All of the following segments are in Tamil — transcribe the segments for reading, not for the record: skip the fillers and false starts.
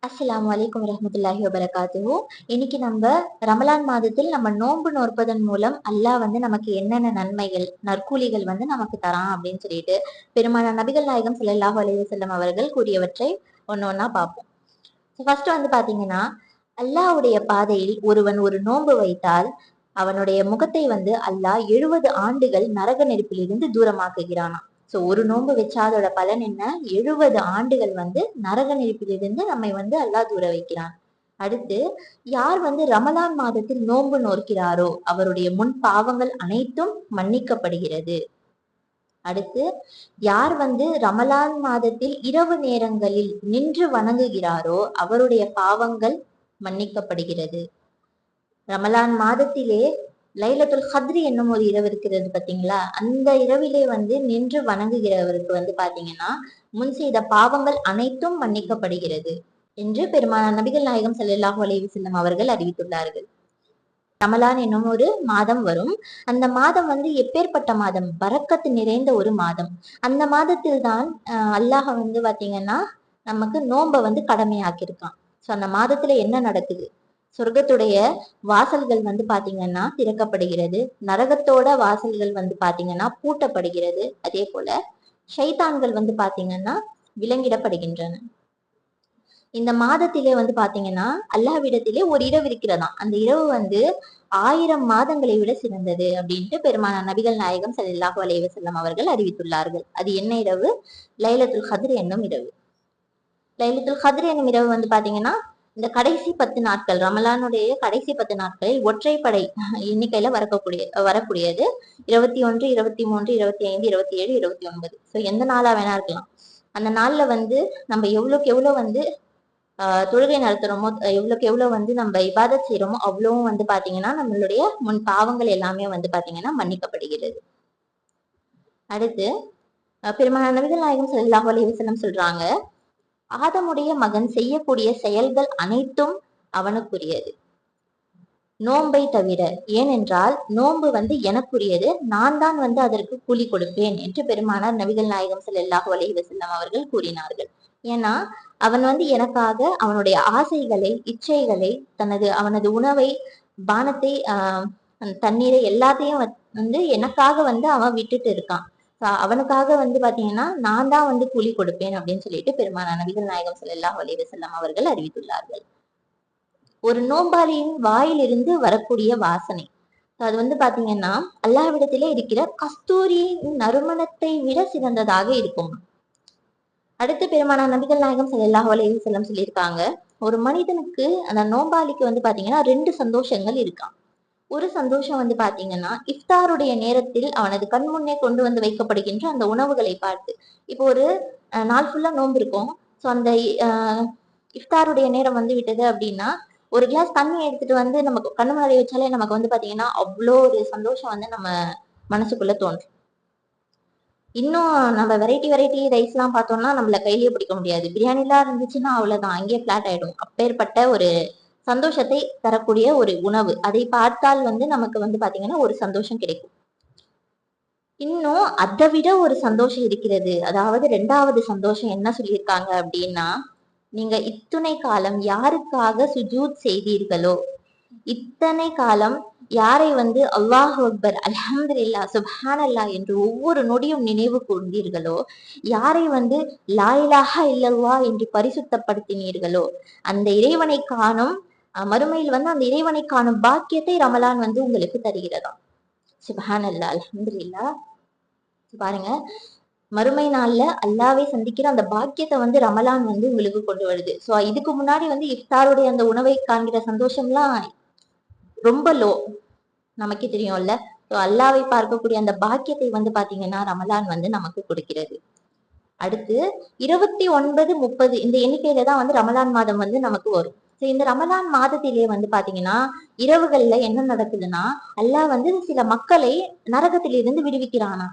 அஸ்ஸலாமு அலைக்கும் வரஹ்மத்துல்லாஹி வபரகாத்துஹு. இன்னைக்கு நம்ம ரமலான் மாதத்தில் நம்ம நோன்பு நோற்பதன் மூலம் அல்லாஹ் நமக்கு என்னென்ன நன்மைகள் நற்கூலிகள் நமக்கு தரான் அப்படின்னு சொல்லிட்டு பெருமான நபிகள் நாயகம் ஸல்லல்லாஹு அலைஹி வஸல்லம் அவர்கள் கூறியவற்றை ஒன்னொன்னா பார்ப்போம். ஃபர்ஸ்ட் பாத்தீங்கன்னா, அல்லாஹ்வுடைய பாதையில் ஒருவன் ஒரு நோன்பு வைத்தால் அவனுடைய முகத்தை அல்லாஹ் 70 ஆண்டுகள் நரக நெருப்பிலிருந்து தூரமாக்குகிறானாம். சோ ஒரு நோன்பு வச்சா அதோட பலன் என்ன? 70 ஆண்டுகள் நரக நெருப்பிலிருந்து நம்மை அல்லாஹ் தூர வைக்கிறான். அடுத்து, யார் ரமலான் மாதத்தில் நோன்பு நோக்கிறாரோ அவருடைய முன் பாவங்கள் அனைத்தும் மன்னிக்கப்படுகிறது. அடுத்து, யார் ரமலான் மாதத்தில் இரவு நேரங்களில் நின்று வணங்குகிறாரோ அவருடைய பாவங்கள் மன்னிக்கப்படுகிறது. ரமலான் மாதத்திலே லைலத்துல் கத்ரி என்னும் ஒரு இரவு இருக்கிறது பாத்தீங்களா? அந்த இரவிலே நின்று வணங்குகிறவருக்கு பாத்தீங்கன்னா முன் செய்த பாவங்கள் அனைத்தும் மன்னிக்கப்படுகிறது என்று பெருமான நபிகள் நாயகம் ஸல்லல்லாஹு அலைஹி வஸல்லம் அவர்கள் அறிவித்துள்ளார்கள். ரமலான் என்னும் ஒரு மாதம் வரும். அந்த மாதம் எப்பேற்பட்ட மாதம்? பரக்கத்து நிறைந்த ஒரு மாதம். அந்த மாதத்தில் தான் அல்லாஹ் பாத்தீங்கன்னா நமக்கு நோன்பை கடமையாக்கியிருக்கான். சோ அந்த மாதத்துல என்ன நடக்குது? சொர்க்கத்துடைய வாசல்கள் பாத்தீங்கன்னா திறக்கப்படுகிறது. நரகத்தோட வாசல்கள் பாத்தீங்கன்னா பூட்டப்படுகிறது. அதே போல ஷைத்தான்கள் பாத்தீங்கன்னா விலங்கிடப்படுகின்றன. இந்த மாதத்திலே பாத்தீங்கன்னா அல்லாஹ்விடத்திலே ஒரு இரவு இருக்கிறதாம். அந்த இரவு 1000 மாதங்களை விட சிறந்தது அப்படின்ட்டு பெருமான நபிகள் நாயகம் ஸல்லல்லாஹு அலைஹி வஸல்லம் அவர்கள் அறிவித்துள்ளார்கள். அது என்ன இரவு? லைலத்துல் கத்ர் என்னும் இரவு. லைலத்துல் கத்ர் என்னும் இரவு பாத்தீங்கன்னா இந்த கடைசி 10 நாட்கள், ரமலானுடைய கடைசி 10 நாட்களில் ஒற்றைப்படை எண்ணிக்கையில வரக்கூடியது. 21, 23, 25, 27, 29. சோ எந்த நாளா வேணா இருக்கலாம். அந்த நாள்ல நம்ம எவ்வளவுக்கு எவ்வளவு தொழுகை நடத்துறோமோ, எவ்வளவுக்கு எவ்வளவு நம்ம இபாதத் செய்யறோமோ அவ்வளவும் பாத்தீங்கன்னா நம்மளுடைய முன் பாவங்கள் எல்லாமே பாத்தீங்கன்னா மன்னிக்கப்படுகிறது. அடுத்து, பெருமான நபிகள் நாயகம் ஸல்லல்லாஹு அலைஹி வஸல்லம் சொல்றாங்க, ஆதமுடைய மகன் செய்யக்கூடிய செயல்கள் அனைத்தும் அவனுக்குரியது, நோன்பை தவிர. ஏனென்றால் நோன்பு எனக்குரியது, நான் தான் அதற்கு கூலி கொடுப்பேன் என்று பெருமானார் நபிகள் நாயகம் ஸல்லல்லாஹு அலைஹி வஸல்லம் அவர்கள் கூறினார்கள். ஏன்னா அவன் எனக்காக அவனுடைய ஆசைகளை, இச்சைகளை, அவனது உணவை, பானத்தை, தண்ணீரை எல்லாத்தையும் எனக்காக அவன் விட்டுட்டு இருக்கான். அவனுக்காக பாத்தீங்கன்னா நான் தான் கூலி கொடுப்பேன் அப்படின்னு சொல்லிட்டு பெருமானார் நபிகள் நாயகம் ஸல்லல்லாஹு அலைஹி வஸல்லம் அவர்கள் அறிவித்துள்ளார்கள். ஒரு நோம்பாளியின் வாயிலிருந்து வரக்கூடிய வாசனை அது பாத்தீங்கன்னா அல்லாஹ்விடத்திலே இருக்கிற கஸ்தூரியின் நறுமணத்தை விட சிறந்ததாக இருக்கும். அடுத்து, பெருமானார் நபிகள் நாயகம் ஸல்லல்லாஹு அலைஹி வஸல்லம் சொல்லியிருக்காங்க, ஒரு மனிதனுக்கு, அந்த நோம்பாளிக்கு பாத்தீங்கன்னா 2 சந்தோஷங்கள் இருக்காம். ஒரு சந்தோஷம் பாத்தீங்கன்னா இஃப்தாருடைய நேரத்தில் அவனது கண் முன்னே கொண்டு வைக்கப்படுகின்ற அந்த உணவுகளை பார்த்து. இப்போ ஒரு நாள் ஃபுல்லா நோன்பு இருக்கும். சோ அந்த இஃப்தாருடைய நேரம் விட்டது அப்படின்னா ஒரு கிளாஸ் தண்ணி எடுத்துட்டு நமக்கு கண்ணு முன்னாடி வச்சாலே நமக்கு பாத்தீங்கன்னா அவ்வளோ ஒரு சந்தோஷம் நம்ம மனசுக்குள்ள தோன்றும். இன்னும் நம்ம வெரைட்டி ரைஸ் எல்லாம் பார்த்தோம்னா நம்மள கையிலேயே பிடிக்க முடியாது. பிரியாணி எல்லாம் இருந்துச்சுன்னா அவ்வளவுதான், அங்கேயே பிளாட் ஆயிடும். அப்பேற்பட்ட ஒரு சந்தோஷத்தை தரக்கூடிய ஒரு உணவு. அதை பார்த்தால் நமக்கு பாத்தீங்கன்னா ஒரு சந்தோஷம் கிடைக்கும். இன்னும் அதை விட ஒரு சந்தோஷம் இருக்கிறது. அதாவது 2வது சந்தோஷம் என்ன சொல்லியிருக்காங்க அப்படின்னா, நீங்க இத்துணை காலம் யாருக்காக சுஜூத் செய்தீர்களோ, இத்தனை காலம் யாரை அல்லாஹு அக்பர், அல்ஹம்துலில்லாஹ், சுப்ஹானல்லாஹ் என்று ஒவ்வொரு நொடியும் நினைவு கூர்ந்தீர்களோ, யாரை லா இலாஹா இல்லல்லாஹ் என்று பரிசுத்தப்படுத்தினீர்களோ, அந்த இறைவனை காணும் மறுமையில் அந்த இறைவனை காணும் பாக்கியத்தை ரமலான் உங்களுக்கு தருகிறதாம். சுப்ஹானல்லாஹ், அல்ஹம்துலில்லாஹ். பாருங்க, மறுமை நாள்ல அல்லாவை சந்திக்கிற அந்த பாக்கியத்தை ரமலான் உங்களுக்கு கொண்டு வருது. சோ இதுக்கு முன்னாடி இஃப்தாருடைய அந்த உணவை காண்கிற சந்தோஷம்லாம் ரொம்ப லோ, நமக்கே தெரியும்ல. அல்லாவை பார்க்கக்கூடிய அந்த பாக்கியத்தை பாத்தீங்கன்னா ரமலான் நமக்கு கொடுக்கிறது. அடுத்து 29, 30 இந்த எண்ணிக்கையில தான் ரமலான் மாதம் நமக்கு வரும். இந்த ரமலான் மாதத்திலே பாத்தீங்கன்னா இரவுகள்ல என்ன நடக்குதுன்னா, அல்லாஹ் சில மக்களை நரகத்திலிருந்து விடுவிக்கிறானா.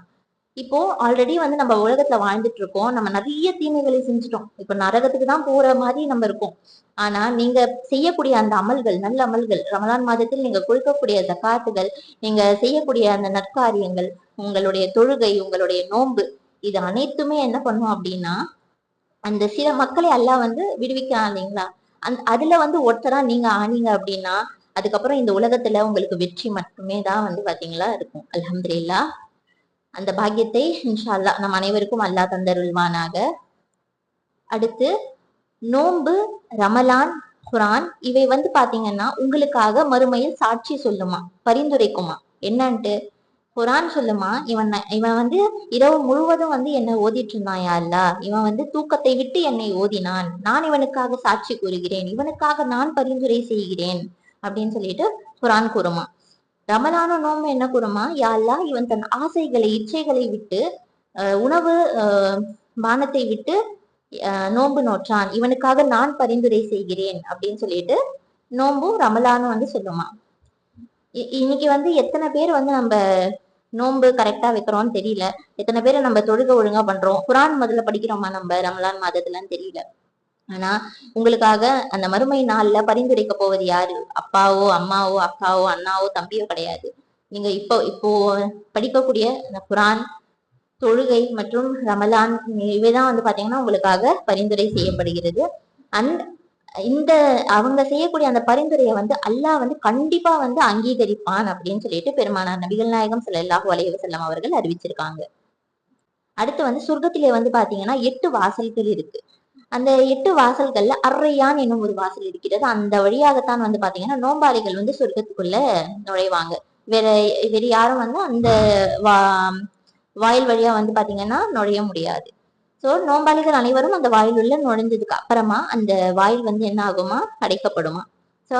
இப்போ ஆல்ரெடி நம்ம உலகத்துல வாழ்ந்துட்டு இருக்கோம். நம்ம நிறைய தீமைகளை செஞ்சுட்டோம். இப்ப நரகத்துக்கு தான் போற மாதிரி நம்ம இருக்கோம். ஆனா நீங்க செய்யக்கூடிய அந்த அமல்கள், நல்ல அமல்கள், ரமலான் மாதத்தில் நீங்க கொடுக்கக்கூடிய ஜகாத்துகள், நீங்க செய்யக்கூடிய அந்த நற்காரியங்கள், உங்களுடைய தொழுகை, உங்களுடைய நோன்பு, இது அனைத்துமே என்ன பண்ணும் அப்படின்னா அந்த சில மக்களை அல்லாஹ் விடுவிக்கிறான் இல்லைங்களா. அதுல வந்து ஒருத்தரா நீங்க ஆனீங்க அப்படின்னா அதுக்கப்புறம் இந்த உலகத்துல உங்களுக்கு வெற்றி மட்டுமே தான் வந்து பாத்தீங்களா இருக்கும். அல்ஹம்துலில்லாஹ். அந்த பாக்கியத்தை இன்ஷா அல்லாஹ் நம் அனைவருக்கும் அல்லாஹ் தந்தருள்வானாக. அடுத்து நோன்பு, ரமலான், குரான் இவை வந்து பாத்தீங்கன்னா உங்களுக்காக மறுமையில் சாட்சி சொல்லுமா, பரிந்துரைக்குமா. என்னன்ட்டு குரான் சொல்லுமா, இவன் வந்து இரவு முழுவதும் வந்து என்னை ஓதிட்டு இருந்தான் யா அல்லாஹ், இவன் வந்து தூக்கத்தை விட்டு என்னை ஓதினான், நான் இவனுக்காக சாட்சி கூறுகிறேன், இவனுக்காக நான் பரிந்துரை செய்கிறேன் அப்படின்னு சொல்லிட்டு குரான் கூறுமா. ரமலானும் நோம்பு என்ன கூறுமா, யா அல்லாஹ் இவன் தன் ஆசைகளை இச்சைகளை விட்டு உணவு பானத்தை விட்டு நோன்பு நோற்றான், இவனுக்காக நான் பரிந்துரை செய்கிறேன் அப்படின்னு சொல்லிட்டு நோம்பும் ரமலானும் வந்து சொல்லுமா. இன்னைக்கு வந்து எத்தனை பேர் வந்து நம்ம நோன்பு கரெக்டா வைக்கிறோம்னு தெரியல, எத்தனை பேரை நம்ம தொழுகை ஒழுங்கா பண்றோம், குரான் முதல்ல படிக்கிறோமா நம்ம ரமலான் மாதத்துலன்னு தெரியல. ஆனா உங்களுக்காக அந்த மறுமை நாள்ல பரிந்துரைக்க போவது யாரு? அப்பாவோ அம்மாவோ அக்காவோ அண்ணாவோ தம்பியோ கிடையாது. நீங்க இப்போ படிக்கக்கூடிய அந்த குரான், தொழுகை மற்றும் ரமலான் இவைதான் வந்து பாத்தீங்கன்னா உங்களுக்காக பரிந்துரை செய்யப்படுகிறது. அண்ட் இந்த அவங்க செய்யக்கூடிய அந்த பரிந்துரையை வந்து அல்லாஹ் வந்து கண்டிப்பா வந்து அங்கீகரிப்பான் அப்படின்னு சொல்லிட்டு பெருமானார் நபிகள் நாயகம் ஸல்லல்லாஹு அலைஹி வஸல்லம் அவர்கள் அறிவிச்சிருக்காங்க. அடுத்து வந்து சொர்க்கத்திலே வந்து பாத்தீங்கன்னா 8 வாசல்கள் இருக்கு. அந்த 8 வாசல்கள்ல அர்ரையான் என்னும் ஒரு வாசல் இருக்கிறது. அந்த வழியாகத்தான் வந்து பாத்தீங்கன்னா நோம்பாளிகள் வந்து சொர்க்கத்துக்குள்ள நுழைவாங்க. வேற வேற யாரும் வந்து அந்த வாயில் வழியா வந்து பாத்தீங்கன்னா நுழைய முடியாது. சோ நோம்பாளிகள் அனைவரும் அந்த வாயில் உள்ள நுழைஞ்சதுக்கு அப்புறமா அந்த வாயில் வந்து என்ன ஆகுமா, அடைக்கப்படுமா. சோ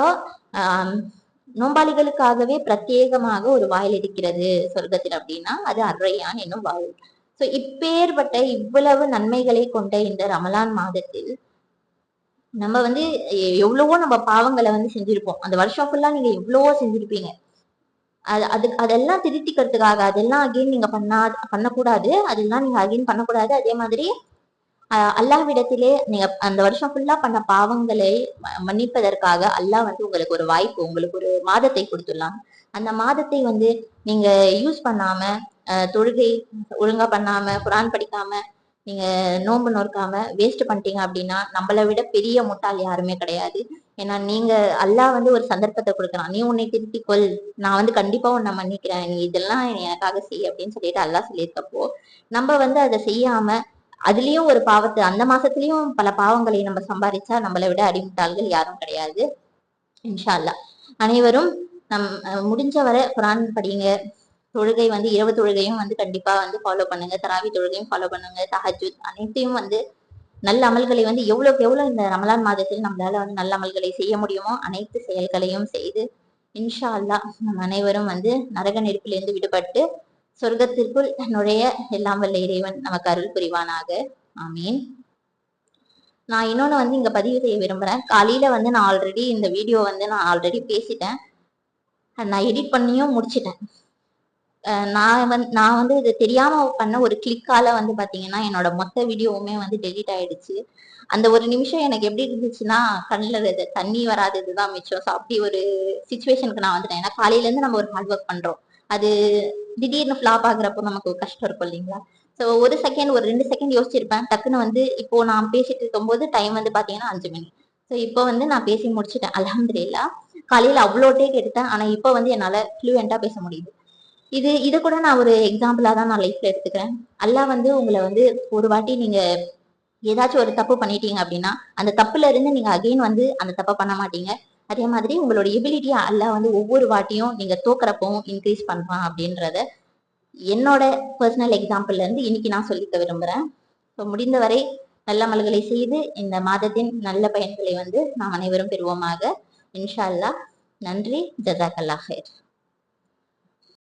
நோம்பாளிகளுக்காகவே பிரத்யேகமாக ஒரு வாயில் இருக்கிறது சொர்க்கத்தில் அப்படின்னா அது அர்ரையான் என்னும் வாயில். சோ இப்பேற்பட்ட இவ்வளவு நன்மைகளை கொண்ட இந்த ரமலான் மாதத்தில் நம்ம வந்து எவ்வளவோ நம்ம பாவங்களை வந்து செஞ்சிருப்போம். அந்த வருஷம் ஃபுல்லா நீங்க எவ்வளவோ செஞ்சிருப்பீங்க. அதெல்லாம் திருத்திக்கிறதுக்காக அதெல்லாம் அகைன் நீங்க பண்ணக்கூடாது, அதெல்லாம் நீங்க அகைன் பண்ணக்கூடாது. அதே மாதிரி அல்லாஹ்விடத்திலே நீங்க அந்த வருஷம் ஃபுல்லா பண்ண பாவங்களை மன்னிப்பதற்காக அல்லாஹ் வந்து உங்களுக்கு ஒரு வாய்ப்பு, உங்களுக்கு ஒரு மாதத்தை கொடுத்துடலாம். அந்த மாதத்தை வந்து நீங்க யூஸ் பண்ணாம தொழுகை ஒழுங்கா பண்ணாம குரான் படிக்காம நீங்க நோன்பு நோக்காம வேஸ்ட் பண்ணிட்டீங்க அப்படின்னா நம்மளை விட பெரிய முட்டாள் யாருமே கிடையாது. ஏன்னா நீங்க அல்லாஹ் வந்து ஒரு சந்தர்ப்பத்தை கொடுக்குறான், நீ உன்னை திருத்திக்கொள், நான் வந்து கண்டிப்பா உன்னை மன்னிக்கிறேன், நீ இதெல்லாம் எனக்காக செய் அப்படின்னு சொல்லிட்டு அல்லாஹ் சொல்லியிருக்கப்போ நம்ம வந்து அதை செய்யாம அதுலயும் ஒரு பாவத்தை அந்த மாசத்துலயும் பல பாவங்களை நம்ம சம்பாதிச்சா நம்மளை விட அடிமுட்டாள்கள் யாரும் கிடையாது. இன்ஷா அல்லாஹ் அனைவரும் முடிஞ்ச வரை குரான் படிங்க. தொழுகை வந்து இரவு தொழுகையும் வந்து கண்டிப்பா வந்து ஃபாலோ பண்ணுங்க, தராவி தொழுகையும் ஃபாலோ பண்ணுங்க, தஹஜ்ஜுத் அனைத்தையும் வந்து நல்ல அமல்களை வந்து எவ்வளவுக்கு எவ்வளவு இந்த ரமலான் மாதத்தில் நம்மளால வந்து நல்ல அமல்களை செய்ய முடியுமோ அனைத்து செயல்களையும் செய்து இன்ஷா அல்லாஹ் நம் அனைவரும் வந்து நரக நெருப்பிலிருந்து விடுபட்டு சொர்க்கத்திற்குள் நுழைய எல்லாம் வல்ல இறைவன் நமக்கு அருள் புரிவானாக. ஆமீன். நான் இன்னொன்னு வந்து இங்க பதிவு செய்ய விரும்புறேன். காலையில வந்து நான் ஆல்ரெடி இந்த வீடியோ வந்து நான் ஆல்ரெடி பேசிட்டேன், நான் எடிட் பண்ணியும் முடிச்சிட்டேன். நான் வந்து இது தெரியாம பண்ண ஒரு கிளிக்கால வந்து பாத்தீங்கன்னா என்னோட மொத்த வீடியோவுமே வந்து டெலிட் ஆயிடுச்சு. அந்த ஒரு நிமிஷம் எனக்கு எப்படி இருந்துச்சுன்னா கண்ணுல தண்ணி வராது, இதுதான் மிச்சம். ஸோ அப்படி ஒரு சுச்சுவேஷனுக்கு நான் வந்துட்டேன். ஏன்னா காலையில இருந்து நம்ம ஒரு ஹார்ட் ஒர்க் பண்றோம், அது திடீர்னு ஃபிளாப் ஆகுறப்போ நமக்கு கஷ்டம் இருக்கும் இல்லைங்களா. ஸோ ஒரு செகண்ட் ஒரு 2 செகண்ட் யோசிச்சிருப்பேன், டக்குன்னு வந்து இப்போ நான் பேசிட்டு இருக்கும்போது டைம் வந்து பாத்தீங்கன்னா 5 மணி. ஸோ இப்போ வந்து நான் பேசி முடிச்சுட்டேன் அல்ஹம்துலில்லாஹ். காலையில அவ்வளோ டேக் எடுத்தேன், ஆனா இப்போ வந்து என்னால ஃப்ளூயண்டா பேச முடியுது. இது கூட நான் ஒரு எக்ஸாம்பிளா தான் நான் லைஃப்ல எடுத்துக்கிறேன். அல்லாஹ் வந்து உங்களை வந்து ஒரு வாட்டி நீங்க ஏதாச்சும் ஒரு தப்பு பண்ணிட்டீங்க அப்படின்னா அந்த தப்புல இருந்து நீங்க அகைன் வந்து அந்த தப்பை பண்ண மாட்டீங்க. அதே மாதிரி உங்களோட எபிலிட்டியா அல்லாஹ் வந்து ஒவ்வொரு வாட்டியும் நீங்க தோக்குறப்பவும் இன்க்ரீஸ் பண்றான் அப்படின்றத என்னோட பர்சனல் எக்ஸாம்பிள்ல இருந்து இன்னைக்கு நான் சொல்லிக்க விரும்புறேன். முடிந்தவரை நல்ல அமல்களை செய்து இந்த மாதத்தின் நல்ல பயன்களை வந்து நாம் அனைவரும் பெறுவோமாக. இன்ஷா அல்லாஹ். நன்றி. ஜஸாக்கல்லாஹ் ஹைர்.